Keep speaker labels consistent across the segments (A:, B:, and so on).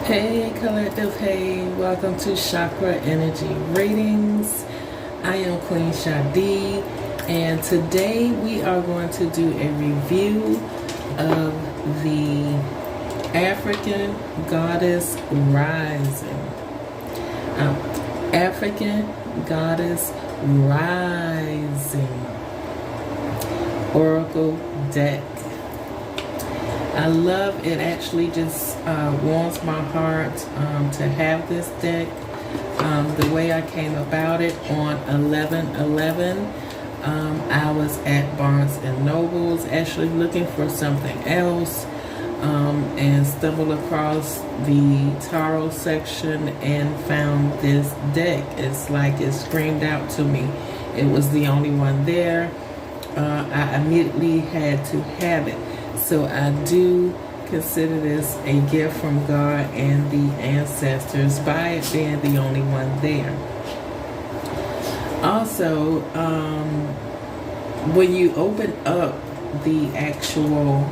A: Hey collective, hey, welcome to Chakra Energy Readings. I am Queen Shadi, and today we are going to do a review of the African Goddess Rising. African Goddess Rising Oracle deck. I love it. Actually just warms my heart to have this deck. The way I came about it on 11/11, I was at Barnes and Noble's actually looking for something else, and stumbled across the tarot section and found this deck. It's like it screamed out to me. It was the only one there. I immediately had to have it. So I do consider this a gift from God and the ancestors by it being the only one there. Also, when you open up the actual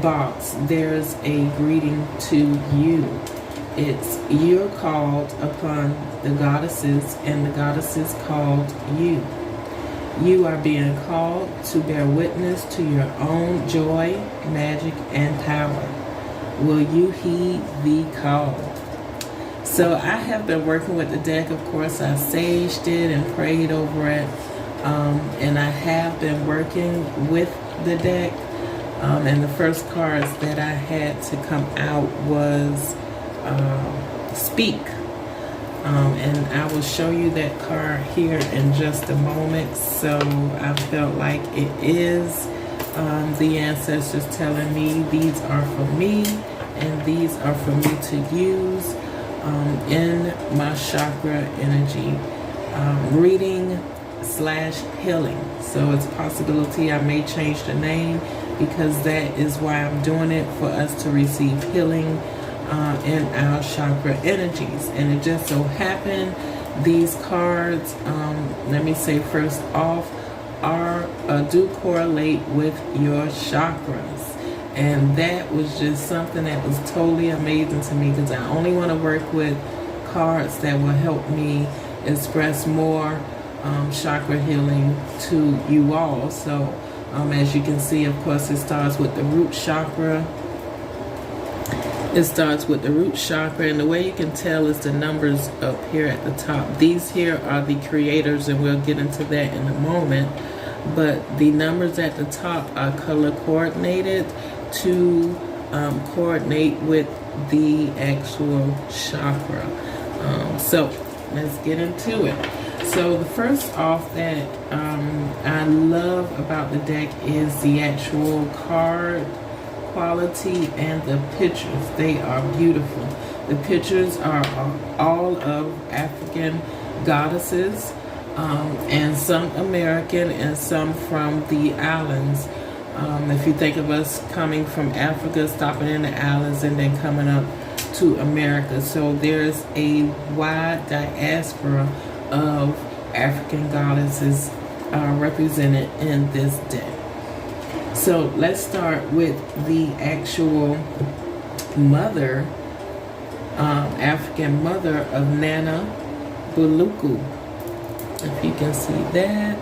A: box, there's a greeting to you. It's you're called upon the goddesses and the goddesses called you. You are being called to bear witness to your own joy, magic, and power. Will you heed the call? So I have been working with the deck. Of course, I saged it and prayed over it. And I have been working with the deck. And the first cards that I had to come out was Speak. And I will show you that card here in just a moment. So I felt like it is the ancestors telling me these are for me and these are for me to use in my chakra energy reading / healing. So it's a possibility I may change the name because that is why I'm doing it, for us to receive healing in our chakra energies. And it just so happened these cards, let me say first off, do correlate with your chakras. And that was just something that was totally amazing to me, because I only want to work with cards that will help me express more chakra healing to you all. So as you can see, of course, it starts with the root chakra. It starts with the root chakra, and the way you can tell is the numbers up here at the top. These here are the creators, and we'll get into that in a moment. But the numbers at the top are color coordinated to coordinate with the actual chakra. So let's get into it. So the first off that I love about the deck is the actual card quality and the pictures. They are beautiful. The pictures are all of African goddesses, and some American and some from the islands. If you think of us coming from Africa, stopping in the islands, and then coming up to America. So there's a wide diaspora of African goddesses represented in this deck. So let's start with the actual mother, African mother of Nana Buluku. If you can see that.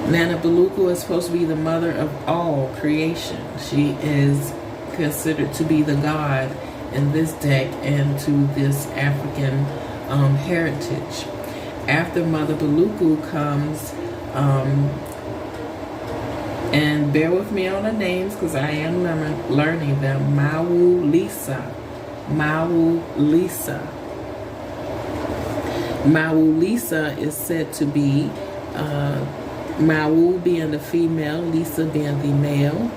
A: Nana Buluku is supposed to be the mother of all creation. She is considered to be the god in this deck and to this African heritage. After Mother Buluku comes, and bear with me on the names because I am learning them. Mawu Lisa. Mawu Lisa. Mawu Lisa is said to be Mawu being the female, Lisa being the male.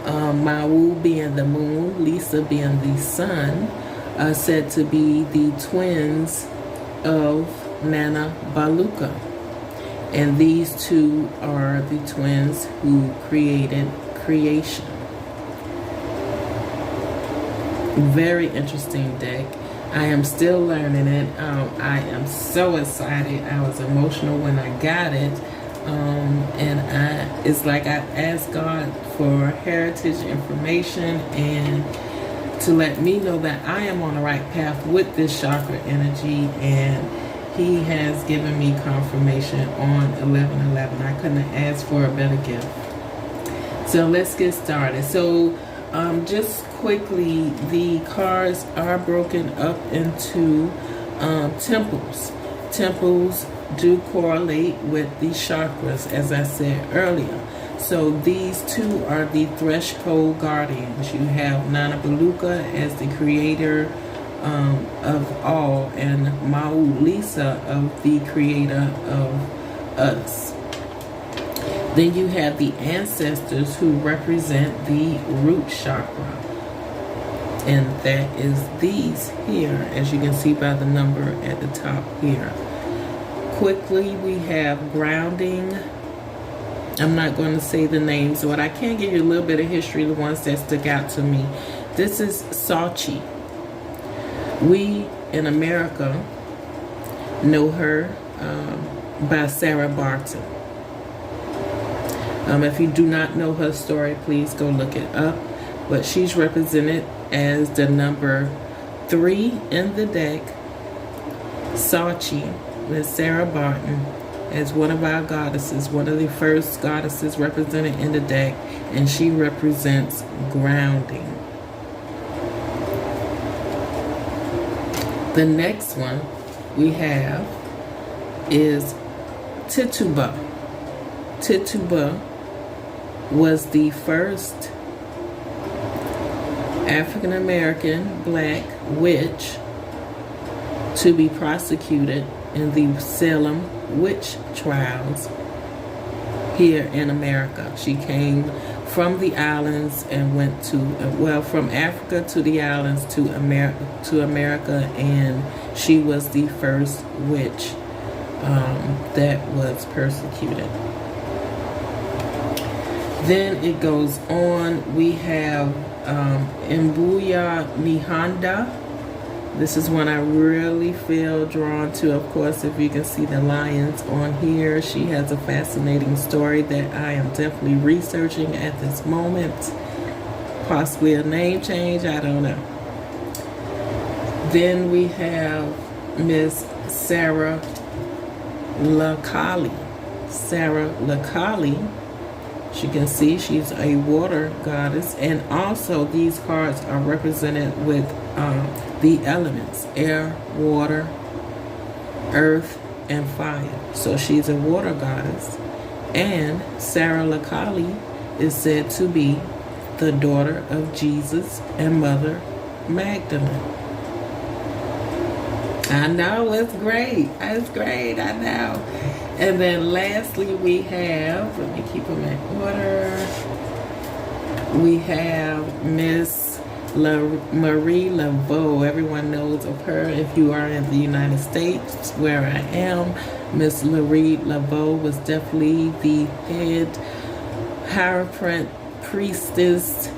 A: Mawu being the moon, Lisa being the sun, said to be the twins of Nana Baluka. And these two are the twins who created creation. Very interesting deck. I am still learning it. I am so excited. I was emotional when I got it. And it's like I asked God for heritage information and to let me know that I am on the right path with this chakra energy, and he has given me confirmation on 11/11. I couldn't have asked for a better gift. So let's get started. So just quickly, the cards are broken up into temples. Temples do correlate with the chakras, as I said earlier. So these two are the threshold guardians. You have Nanabaluka as the creator of all, and Maulisa of the creator of us. Then you have the ancestors who represent the root chakra, and that is these here, as you can see by the number at the top here. Quickly, we have grounding. I'm not going to say the names, but I can give you a little bit of history, the ones that stick out to me. This is Sachi. We in America know her by Sarah Barton. If you do not know her story, please go look it up. But she's represented as the number 3 in the deck. Sachi, Miss Sarah Barton, as one of our goddesses, one of the first goddesses represented in the deck, and she represents grounding. The next one we have is Tituba. Tituba was the first African American black witch to be prosecuted in the Salem witch trials here in America. She came from the islands and went to, from Africa to the islands to America, and she was the first witch that was persecuted. Then it goes on. We have Mbuya Mihanda. This is one I really feel drawn to. Of course, if you can see the lions on here, she has a fascinating story that I am definitely researching at this moment. Possibly a name change, I don't know. Then we have Miss Sarah Lakali. Sarah Lakali. As you can see, she's a water goddess, and also these cards are represented with the elements: air, water, earth, and fire. So she's a water goddess, and Sarah Lakali is said to be the daughter of Jesus and Mother Magdalene. I know, it's great. It's great, I know. And then lastly, we have, let me keep them in order. We have Miss Marie Laveau. Everyone knows of her if you are in the United States, where I am. Miss Marie Laveau was definitely the head hierophant priestess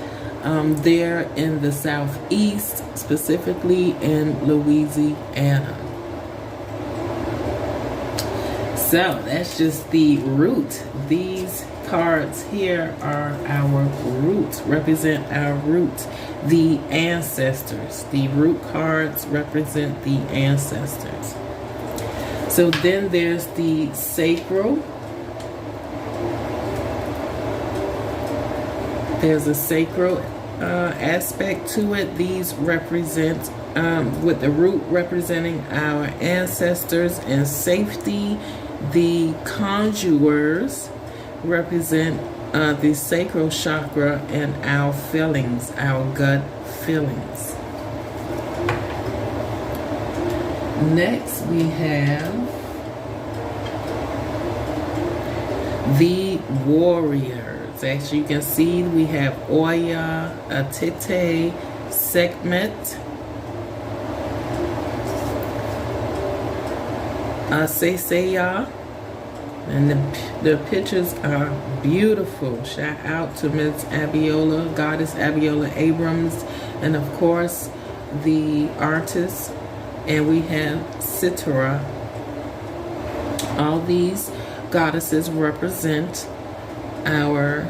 A: there in the Southeast, specifically in Louisiana. So that's just the root. These cards here are our roots, represent our roots, the ancestors. The root cards represent the ancestors. So then there's the sacral. There's a sacral aspect to it. These represent, with the root representing our ancestors and safety. The conjurers represent the sacral chakra and our feelings, our gut feelings. Next, we have the warriors. As you can see, we have Oya, Atete, Sekhmet, Seseya, and the pictures are beautiful. Shout out to Miss Abiola, Goddess Abiola Abrams, and of course the artist. And we have Sitara. All these goddesses represent our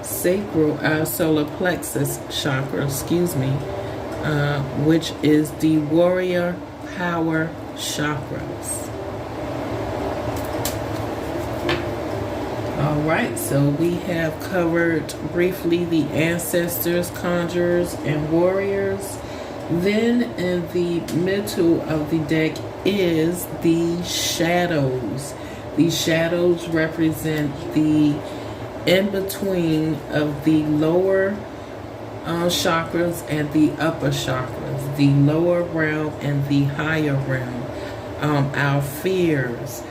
A: sacral, our solar plexus chakra, which is the warrior power chakras. All right, so we have covered briefly the ancestors, conjurers, and warriors. Then in the middle of the deck is the shadows. The shadows represent the in-between of the lower chakras and the upper chakras, the lower realm and the higher realm, our fears,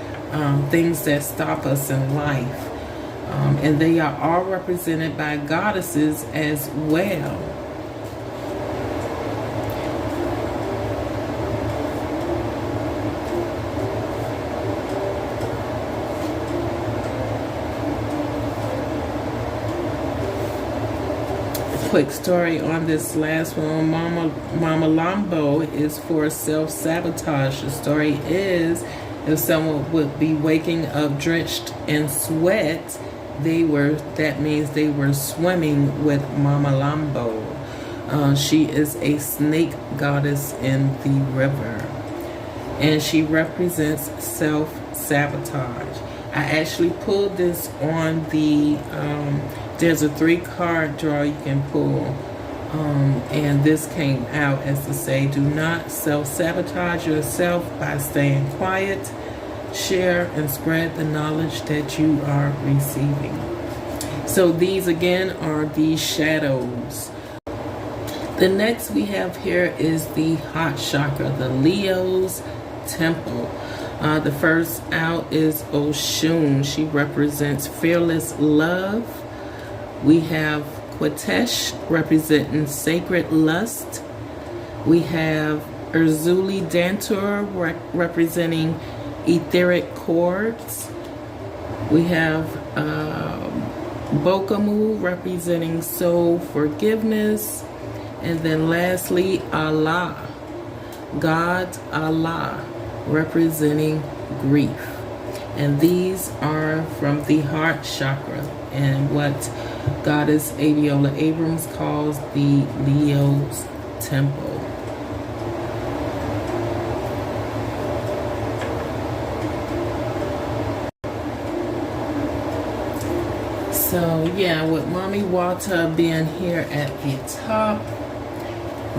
A: things that stop us in life. And they are all represented by goddesses as well. Quick story on this last one. Mama Lambo is for self-sabotage. The story is, if someone would be waking up drenched in sweat, that means they were swimming with Mama Lambo. She is a snake goddess in the river, and she represents self-sabotage. I actually pulled this on the there's a 3-card draw you can pull, and this came out as to say, do not self-sabotage yourself by staying quiet. Share and spread the knowledge that you are receiving. So these again are the shadows. The next we have here is the heart chakra, the Leo's temple. The first out is Oshun. She represents fearless love. We have Quatesh representing sacred lust. We have Urzuli Dantur representing etheric chords. We have Bokamu representing soul forgiveness. And then lastly, Allah, God Allah, representing grief. And these are from the heart chakra and what Goddess Aviola Abrams calls the Leo's temple. So yeah, with Mommy Walter being here at the top,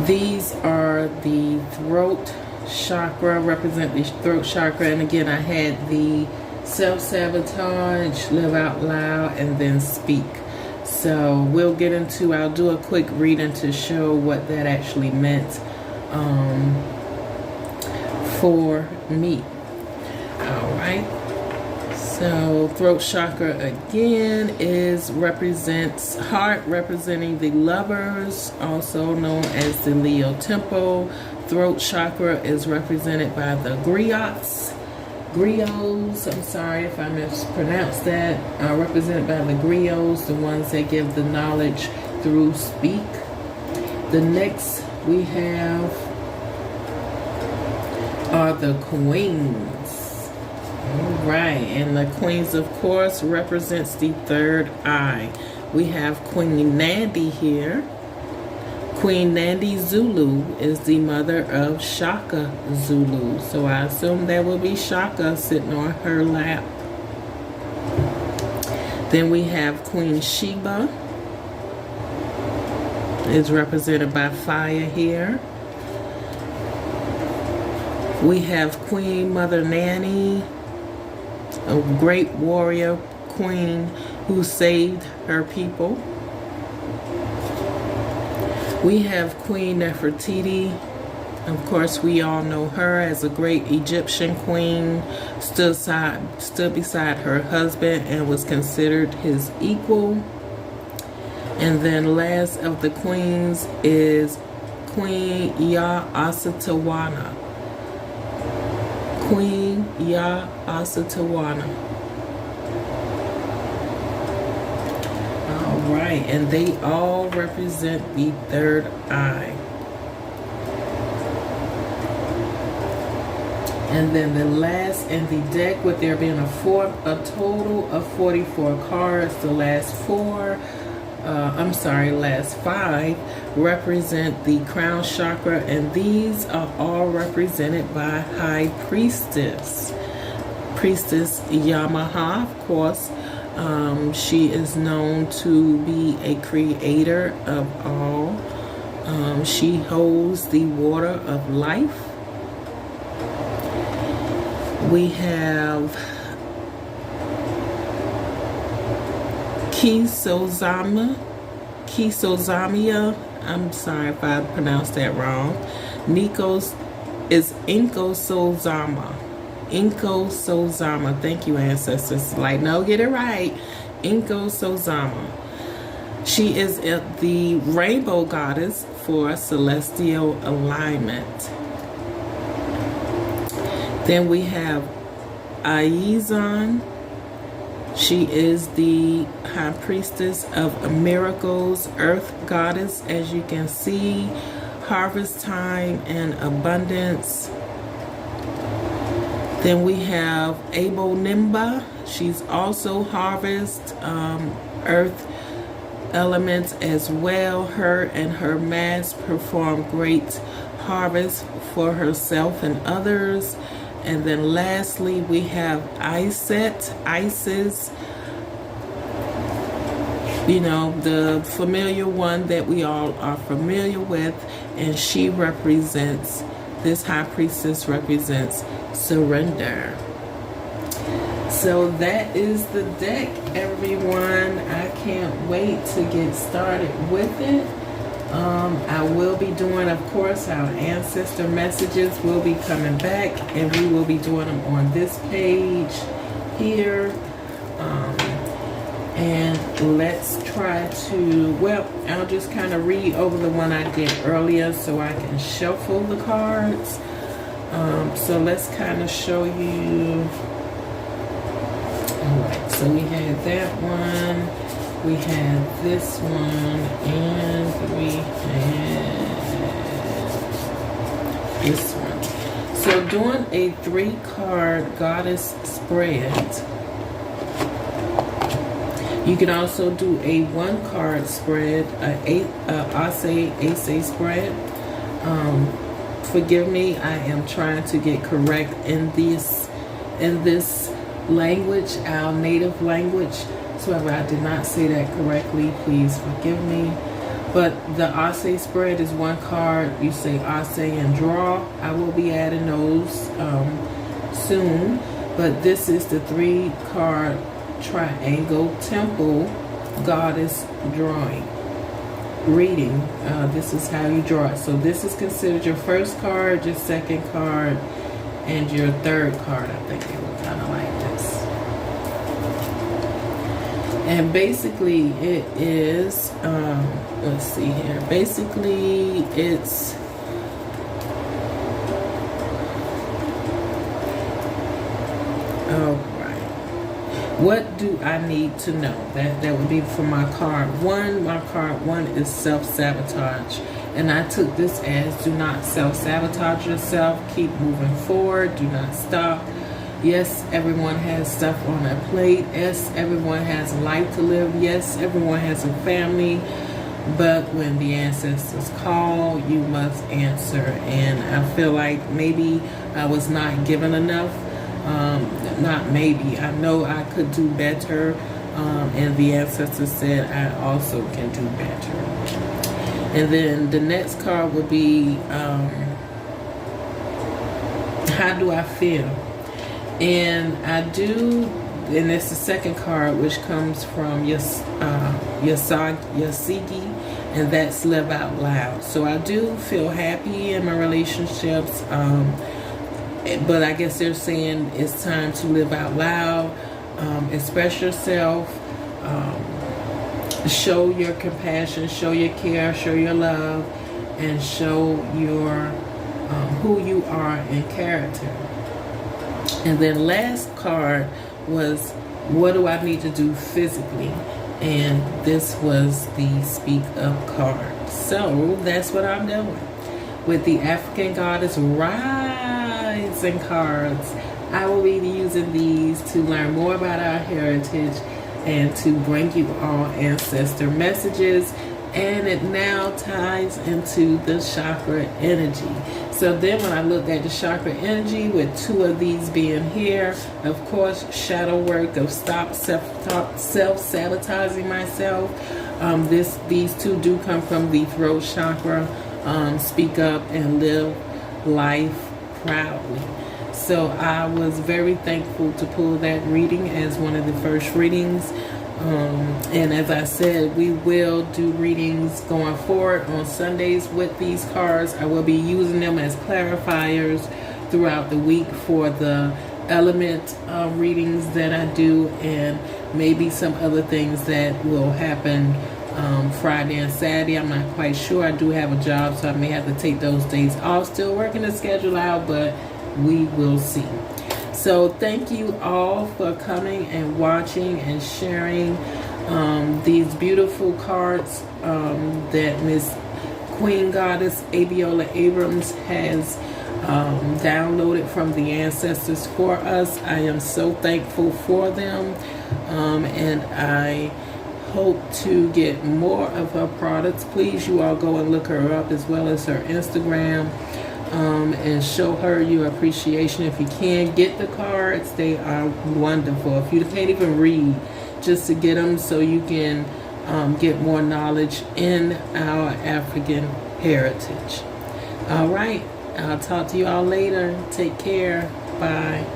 A: these are the throat chakra, represent the throat chakra. And again, I had the self-sabotage, live out loud, and then speak. So we'll get into, I'll do a quick reading to show what that actually meant for me. All right. So throat chakra again represents heart, representing the lovers, also known as the Leo temple. Throat chakra is represented by the griots, I'm sorry if I mispronounced that, represented by the griots, the ones that give the knowledge through speak. The next we have are the queens. All right, and the queens, of course, represents the third eye. We have Queen Nandi here. Queen Nandi Zulu is the mother of Shaka Zulu. So I assume that will be Shaka sitting on her lap. Then we have Queen Sheba. Is represented by fire here. We have Queen Mother Nanny, a great warrior queen who saved her people. We have Queen Nefertiti. Of course, we all know her as a great Egyptian queen, stood beside her husband and was considered his equal. And then last of the queens is Queen Ya Asatawana. Queen Ya Asatawana. All right, and they all represent the third eye. And then the last in the deck, with there being a total of 44 cards, the last last 5 represent the crown chakra, and these are all represented by High Priestess. Priestess Yamaha, of course. She is known to be a creator of all. She holds the water of life. We have Kisozamia. I'm sorry if I pronounced that wrong. Nikos is Inkosozama. Inkosozama. Thank you, ancestors. Like, no, get it right. Inkosozama. She is the rainbow goddess for celestial alignment. Then we have Aizan. She is the high priestess of miracles, earth goddess, as you can see, harvest time and abundance. Then we have Abonimba. She's also harvest, earth elements as well. Her and her mass perform great harvest for herself and others. And then lastly, we have Isis, you know, the familiar one that we all are familiar with, and she represents, this high priestess represents surrender. So that is the deck, everyone. I can't wait to get started with it. I will be doing, of course, our ancestor messages will be coming back, and we will be doing them on this page here. And let's try to, well, I'll just kind of read over the one I did earlier so I can shuffle the cards. So let's kind of show you. Alright, so we had that one. We had this one, and we had this one. So doing a 3-card goddess spread. You can also do a 1-card spread, Ace spread. Forgive me, I am trying to get correct in this language, our native language. So if I did not say that correctly, please forgive me. But the Ase spread is 1 card. You say Ase and draw. I will be adding those soon. But this is the 3-card triangle temple goddess drawing. Reading. This is how you draw it. So this is considered your 1st card, your 2nd card, and your 3rd card. I think they look kind of like this. And basically it is, let's see here. Basically it's, all right. What do I need to know? That would be for my card 1. My card 1 is self-sabotage. And I took this as do not self-sabotage yourself. Keep moving forward. Do not stop. Yes, everyone has stuff on their plate. Yes, everyone has a life to live. Yes, everyone has a family. But when the ancestors call, you must answer. And I feel like maybe I was not given enough. Not maybe. I know I could do better. And the ancestors said I also can do better. And then the next card would be, how do I feel? And I do, and it's the 2nd card, which comes from Yasigi, and that's live out loud. So I do feel happy in my relationships, but I guess they're saying it's time to live out loud, express yourself, show your compassion, show your care, show your love, and show your who you are in character. And then last card was, what do I need to do physically? And this was the speak up card. So that's what I'm doing with the African goddess rising. decks and cards. I will be using these to learn more about our heritage and to bring you all ancestor messages. And it now ties into the chakra energy. So then when I looked at the chakra energy with 2 of these being here, of course, shadow work of stop self-sabotaging myself. These 2 do come from the throat chakra. Speak up and live life proudly. So I was very thankful to pull that reading as one of the first readings. And as I said, we will do readings going forward on Sundays with these cards. I will be using them as clarifiers throughout the week for the element readings that I do, and maybe some other things that will happen Friday and Saturday. I'm not quite sure. I do have a job, so I may have to take those days off. Still working the schedule out, but we will see. So thank you all for coming and watching and sharing these beautiful cards that Miss Queen Goddess Abiola Abrams has downloaded from the ancestors for us. I am so thankful for them, and I hope to get more of her products. Please, you all go and look her up, as well as her Instagram. And show her your appreciation. If you can, get the cards. They are wonderful. If you can't even read, just to get them so you can get more knowledge in our African heritage. All right. I'll talk to you all later. Take care. Bye.